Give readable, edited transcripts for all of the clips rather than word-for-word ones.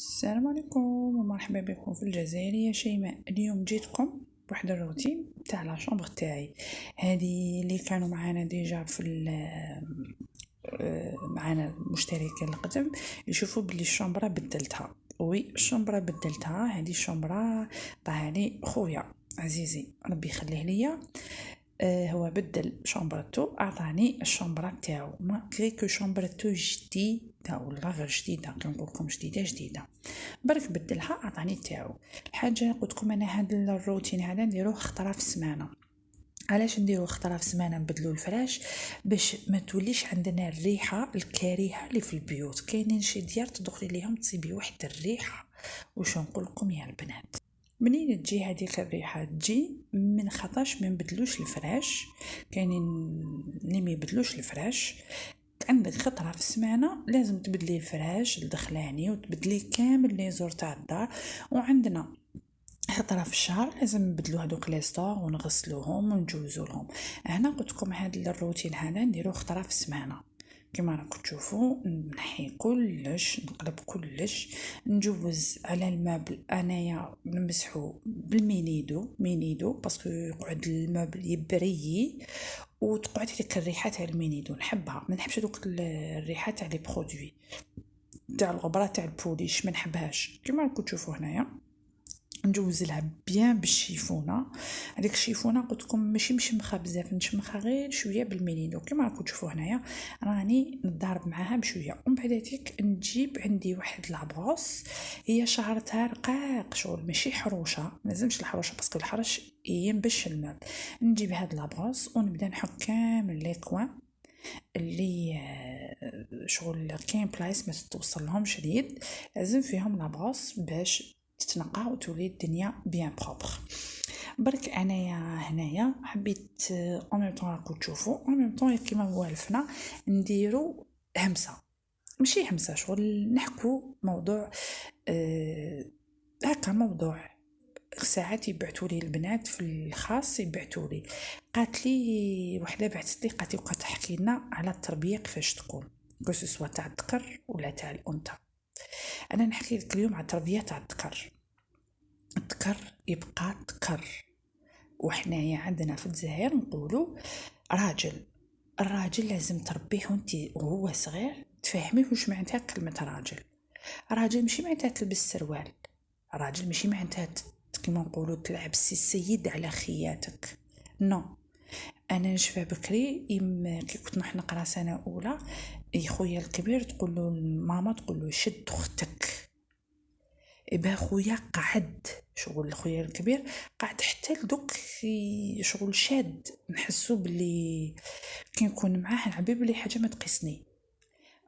السلام عليكم ومرحبا بكم في الجزائر يا شيماء. اليوم جيتكم بواحد الروتين تاع لا شومبر تاعي. هذه اللي كانوا معانا ديجا في معانا المشتركين القدم يشوفوا بلي الشومبره بدلتها. وي الشومبره بدلتها، هذه الشومبره طاها لي خويا عزيزي ربي يخليه ليا. هو بدل شومبرتو اعطاني الشومبره تاعو، ما كريكو شومبرتو جديده ولا غير جديده، كنقول لكم جديده برك بدلها اعطاني تاعو. الحاجه قلت لكم انا هذا الروتين هذا نديروه خطره في السمانه. علاش نديروه خطره في السمانه؟ نبدلو الفراش باش ما توليش عندنا الريحه الكريهه اللي في البيوت. كاينين شي ديار تدخلي ليهم تصيبي واحد الريحه، واش نقول لكم يا البنات، منين تجي هذيك الريحه؟ تجي من خطاش ما نبدلوش الفراش. كاينين اللي ما يبدلوش الفراش. عندك خطره في السمانه لازم تبدلي الفراش الدخلاني وتبدلي كامل لي زور تاع الدار. وعندنا خطره في الشهر لازم نبدلو هذوك لي ستور ونغسلوهم ونجوزو لهم. هنا قلت لكم هذا الروتين هذا نديروه خطره في السمانه. كما راكم تشوفوا نحي كلش، نقلب كلش، نجوز على المبل. انايا نمسحو بالمينيدو باسكو يقعد المبل يبريي وتقعد هذيك الريحه تاع المينيدو نحبها. ما نحبش دوك الريحه تاع لي برودوي تاع الغبره تاع البوليش، ما نحبهاش. كما راكم تشوفوا هنايا نجوز لها بيان بالشيفونه. هذيك الشيفونه قلت لكم ماشي مشمخه بزاف، نشمخها غير شويه بالمينيدو. كما راكم تشوفوا هنايا راني نضارب معاها بشويه. ومن بعد هذيك نجيب عندي واحد لابروس، هي شعرتها رقاق شغل ماشي حروشه، لازمش الحروشه باسكو الحرش ينبش الماء. نجيب هاد لابروس ونبدا نحك كامل لي كوان اللي شغل كاين بلايص ما تتوصل لهمش اليد، لازم فيهم لابروس باش تتنقى وتولي الدنيا بيان بروبر. برك انايا هنايا حبيت اون ميم طون راكم تشوفوا اون ميم طون كيما والفنا نديرو همسه، ماشي همسه شغل نحكو موضوع هكا موضوع. ساعات يبعثوا لي البنات في الخاص يبعثوا لي، قالت لي وحده بعثت لي قالت لي بقى تحكي لنا على التربيه كيفاش تكون كو تاع الذكر ولا تاع الانثى. انا نحكي لك اليوم على التربيه تاع الذكر. الذكر يبقى ذكر، وحنايا عندنا في الجزائر نقولوا راجل. الراجل لازم تربيه وهو صغير، تفهميه واش معناتها كلمه راجل. راجل ماشي معناتها تلبس سروال، راجل ماشي معناتها كيما نقولوا تلعب سي السيد على خياتك. نو، انا نشفى بكري كي كنت نروح نقرا سنه اولى، خويا الكبير تقول له ماما تقول له شد اختك. إبا خويا قعد شغل خويا الكبير قعد حتى لدوك شغل شاد، نحسو بلي كي نكون معاه نعبي بلي حاجه ما تقيسني.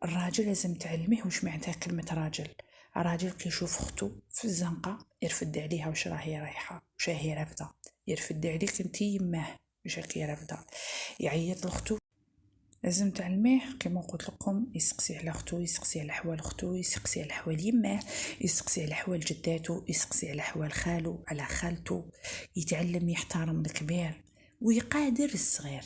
الراجل لازم تعلميه واش معناتها كلمه راجل. راجل كيشوف اختو في الزنقه يرفد عليها واش راهي رايحه واش هي رافده، يرفد عليك انت يماه واش راكي رافده، يعيط لاختو لازم تعلميه. كما قلت لكم يسقسي على اختو، يسقسي على احوال اختو، يسقسي على احوال يماه، يسقسي على احوال جداتو، يسقسي على احوال خالو على خالتو. يتعلم يحترم الكبير ويقادر الصغير.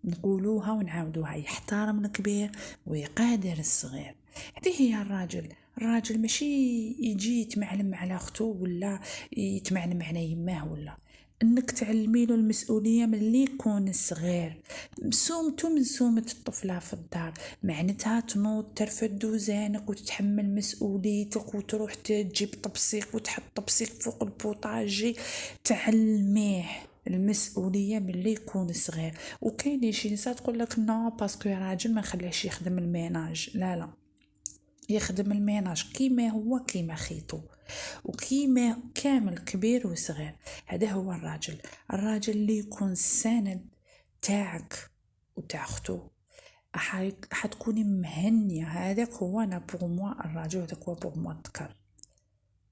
نقولوها ونعاودوها، يحترم الكبير ويقادر الصغير. هذه هي الراجل. الراجل ماشي يجي يتمعلم على اختو ولا يتمعلم على يماه، ولا انك تعلمي له المسؤوليه من اللي يكون صغير. سومتو من سومة الطفله في الدار، معناتها تنوض ترفد دوزانك وتتحمل مسؤوليتك وتروح تجيب طبسيك وتحط طبسيك فوق البوطاجي. تعلميه المسؤوليه من اللي يكون صغير. وكاين شي نساء تقول لك نو باسكو راجل ما نخليهش يخدم الميناج. لا، يخدم الميناج كيما هو كيما خيطو وكيما كامل كبير وصغير. هذا هو الراجل. الراجل اللي يكون ساند تاعك وتاع اختو حتكوني مهنيه. هذاك هو انا بوغ موا الراجل، هذاك هو بوغ موا الذكر.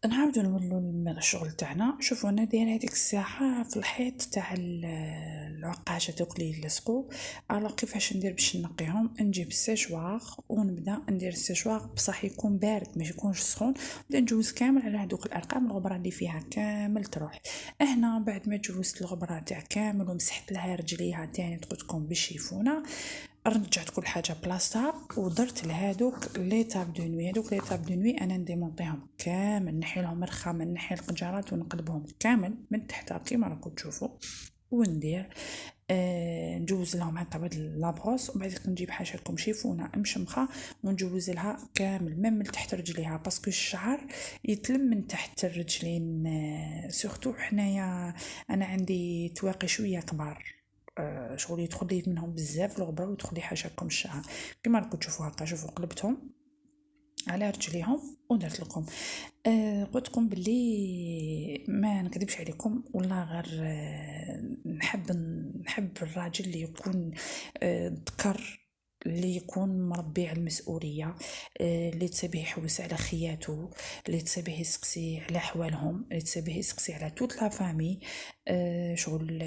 نعاودو نولو الشغل تاعنا. شوفوا انا دايره هذيك الساعه في الحيط تاع العقاشه دوك اللي يلصقوا. الو كيفاش ندير باش نقيهم؟ نجيب السيشوار ونبدا ندير السيشوار بصح يكون بارد ما يكونش سخون. نبدا نجوز كامل على هذوك الارقام الغبره اللي فيها كامل تروح. هنا بعد ما جوزت الغبره تاع كامل ومسحت لها رجليها تاني قلت لكم بالشيفونه، رجعت كل حاجه بلاصتها ودرت لهادوك لي طاب دو نوي. هادوك لي طاب دو نوي انا نديمونطيهم كامل، نحي لهم الرخام، نحي القجرات ونقلبهم كامل من تحت كيما راكم تشوفوا، وندير نجوز لهم هكا بعد لابغوس، وبعد نجيب حاشاكم شيفونه مشمخه ونجوز لها كامل من تحت رجليها، باسكو الشعر يتلم من تحت الرجلين. سورتو حنايا انا عندي تواقي شويه كبار، شغل يدخل لي منهم بزاف الغبره ويدخل لي حاشاكم الشعر كيما راكم تشوفوا هكا. شوفوا قلبتهم على رجليهم ودرت لكم. قلت لكم باللي ما نكذبش عليكم والله، غير نحب الراجل اللي يكون ذكر، اللي يكون مربي على المسؤوليه، اللي تسبيه يحوس على خياته، اللي تسبيه يسقسي على احوالهم، اللي تسبيه يسقسي على توت لا فامي، شغل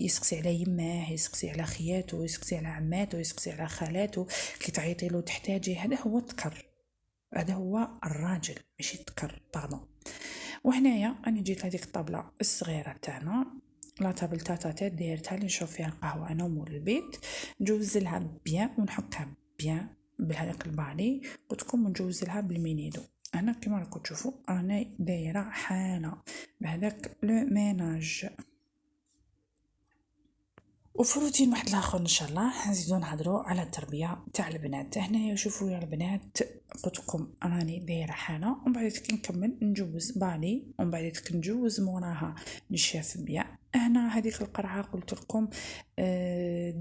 يسقسي على يماه، يسقسي على خياته، يسقسي على عماته، يسقسي على خالاته كي تعيطي له تحتاجي. هذا هو الذكر، هذا هو الراجل، ماشي الذكر باردون. وهنايا انا جيت هذيك الطابله الصغيره تاعنا، لا طابل تاتا دايرتها اللي نشرب فيها القهوه انا ومول البيت، نجوز لها بيان ونحكها بيان بهذاك البالي، قلت لكم نجوز لها بالمينيدو. هنا كيما راكم تشوفوا رانا دايره حاله بهذاك لو ميناج. وفي روتين واحد الاخر ان شاء الله نزيدو نهضروا على التربيه تاع البنات. هنايا شوفوا يا البنات، قلت لكم راني دايره حاله، ومن بعد كي نكمل نجوز بالي، ومن بعد كي نجوز موراها نشاف بيان. هنا هذيك القرعه قلت لكم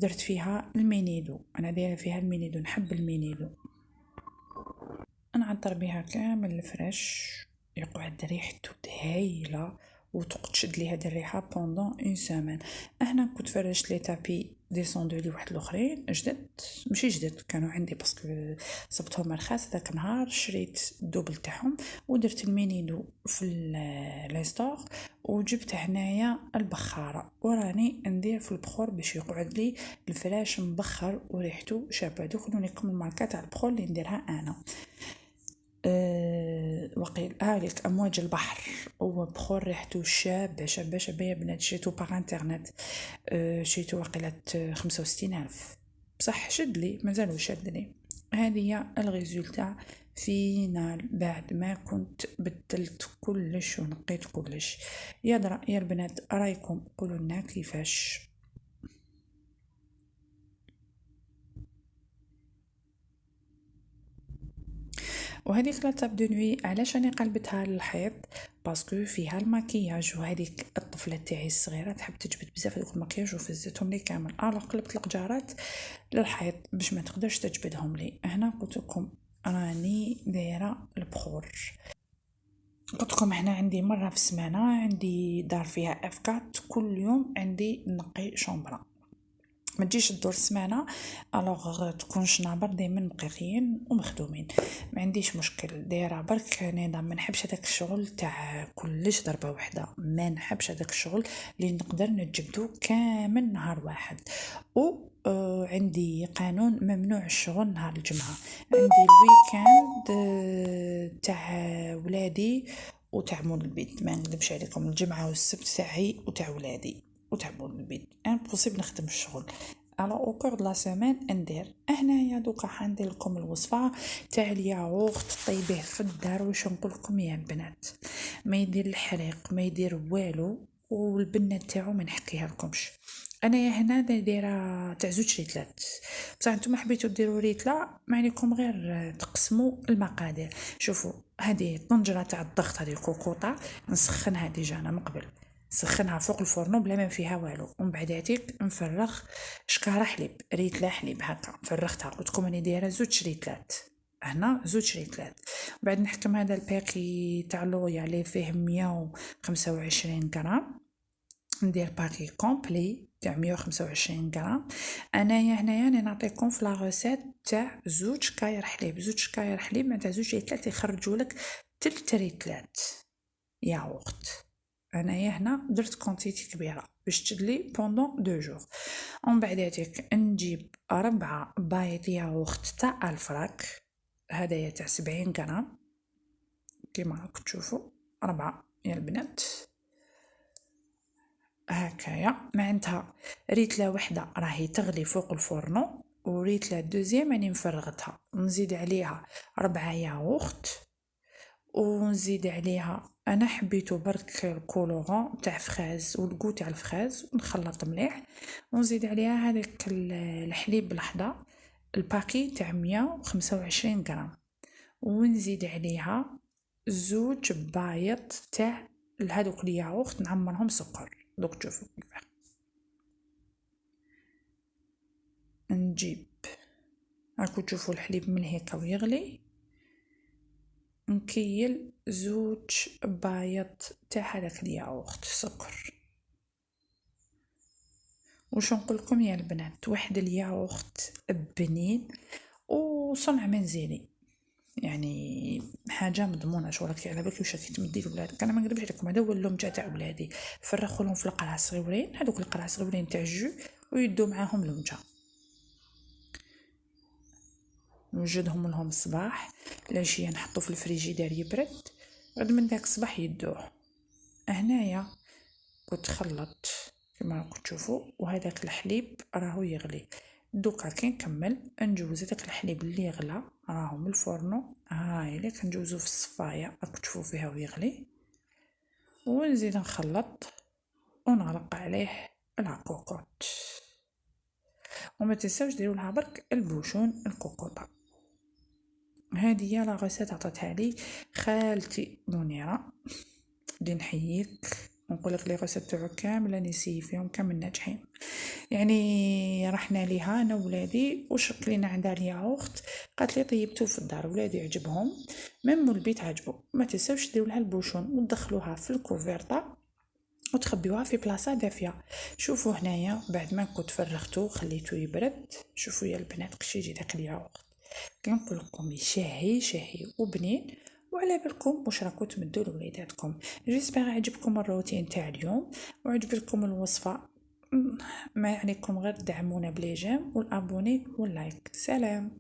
درت فيها المينيدو، انا دايره فيها المينيدو، نحب المينيدو، نعطر بها كامل الفرش، يقعد ريحته هايله وتقعد تشد لي هاد الريحه بوندون اون سيمين. هنا كنت فرشت لي تابي ديسوندو لي واحد الاخرين جدد، ماشي جدد كانوا عندي باسكو صبتهم رخاص ذاك النهار، شريت الدوبل تاعهم ودرت المينيدو في لي ستور، وجبت هنايا البخاره وراني ندير في البخور باش يقعد لي الفراش مبخر وريحته شابه. دوك نوريكم الماركه تاع البخور اللي نديرها انا. وقيل هالك امواج البحر، وبخور ريحته شابه شابه شابه يا بنات. شريتو باغ انترنت، شريتو وقيلة 65,000 بصح شد لي مازالو شد لي. هذه هي الريزولتا فينال بعد ما كنت بدلت كلش ونقيت كلش. يا البنات رايكم قولوا لنا كيفاش. وهذيك لا طاب دو نوي علاش راني قلبتها للحيط، باسكو فيها الماكياج، وهذيك الطفله تاعي الصغيره تحب تجبد بزاف هذوك الماكياج وفزتهم لي كامل، قلبت القجارات للحيط باش ما تقدرش تجبدهم لي. هنا قلت لكم راني دايره البخور، قلت لكم هنا عندي مره في السمانه عندي دار فيها افكات، كل يوم عندي نقي شومبرا، ما تجيش الدور سمانه الوغ تكون شنابر دائما مقيقين ومخدومين، ما عنديش مشكل، دايره برك نظام. ما نحبش هذاك الشغل تاع كلش ضربه واحده، ما نحبش هذاك الشغل اللي نقدر نجبدو كامل نهار واحد. و عندي قانون ممنوع الشغل نهار الجمعه، عندي الويكاند تاع ولادي وتاع مول البيت، ما نكذبش عليكم الجمعه والسبت تاعي وتاع ولادي وتاع مول البيت امبوسيبل نخدم الشغل. على اوكور دو لا سيمين ندير. هنايا دوكا حندير لكم الوصفه تاع الياغورت طيبيه في الدار. واش نقول لكم يا بنات، ما يدير الحريق ما يدير والو، والبنه تاعو ما نحكيها لكمش. انا يا هنا دايره تاع زوج ريتلات، بصح نتوما حبيتو ديروا ريتلا ما عليكم غير تقسموا المقادير. شوفوا هذه طنجره تاع الضغط، هذه كوكوطه نسخنها ديجا انا من قبل، سخنها فوق الفرن بلا ما فيها والو، ومن بعداتيك نفرغ شكاره حليب ريتلا حليب هكا فرغتها. قلت لكم راني دايره زوج ريتلات، هنا زوج ريتلات. بعد نحكم هذا الباكي تاع لويا اللي فيه 125 غرام، ندير باكي كومبلي تاع 125 غرام. انايا هنايا نعطيكم في لا روسيت تاع زوج كاير حليب، زوج كاير حليب مع زوج ريتلات يخرجوا لك 3 ريتلات ياغورت. انايا هنا درت كونتيتي كبيره باش تدلي بوندون 2 جور. ومن بعداتك نجيب 4 بايط ياغورت تاع الفراك، هدايا تاع 70 غرام كيما راكم تشوفوا 4 يا البنات هكايا. معناتها ريتله وحده راهي تغلي فوق الفرن وريت لا دوزيام راني مفرغتها، نزيد عليها 4 ياغورت، ونزيد عليها انا حبيتو برك الكولورون تاع فراز والكو تاع الفراز، ونخلط مليح، ونزيد عليها هذاك الحليب الاحمر الباكي تاع 125 غرام، ونزيد عليها 2 بايط تاع هذوك الياغورت نعمرهم سكر. دوك تشوفوا كيفاه نجيب، راكو تشوفوا الحليب من هيك ويغلي، نكيل 2 بايط تاع هذاك الياغورت سكر. وش نقولكم يا البنات، واحد الياغورت بنين وصنع منزلي، يعني حاجه مضمونه. شو راكي على بالك واش راكي تمدي لولادك؟ انا ما نكذبش عليكم، هذا هو اللوم تاع ولادي، فرخوا لهم في القرع صغيورين، هذوك القرع صغيورين تاع الجو، ويدو معاهم لومجه، نوجدهم لهم الصباح، العشيه نحطو في الفريجيدير يبرد، غد من داك الصباح يدوه. هنايا كنت خلط كما راكم تشوفوا، وهذاك الحليب راهو يغلي. دوكا كي نكمل نجوز داك الحليب اللي غلا راهو من الفرن، هاي اللي كنجوزو في الصفايه راكم تشوفوا فيها ويغلي، ونزيد نخلط ونغلق عليه الكوكوط. وما تنساوش ديروا لها برك البوشون الكوكوطه. هذه هي لا غوسيت عطاتها لي خالتي منيره، بدي نحييك ونقول لك لي غوسيت تاعو كامل راني نسيي فيهم كامل ناجحين، يعني رحنا ليها انا ولادي وش كلينا عندها الياغورت، قالت لي طيبتو في الدار، ولادي عجبهم ميم البيت عجبو. ما تنساوش ديروا لها البوشون وتدخلوها في الكوفرطه وتخبيوها في بلاصه دافيه. شوفوا هنايا بعد ما كنت فرغتو خليته يبرد، شوفوا يا البنات قش يجي داك الياغورت، كنقول لكم شهي شهي وبنين، وعلى بالكم واش راكم تمدوا لوليداتكم. جيسبر عجبكم الروتين تاع اليوم وعجبتكم الوصفه، ما عليكم غير دعمونا بلي جيم والابوني واللايك. سلام.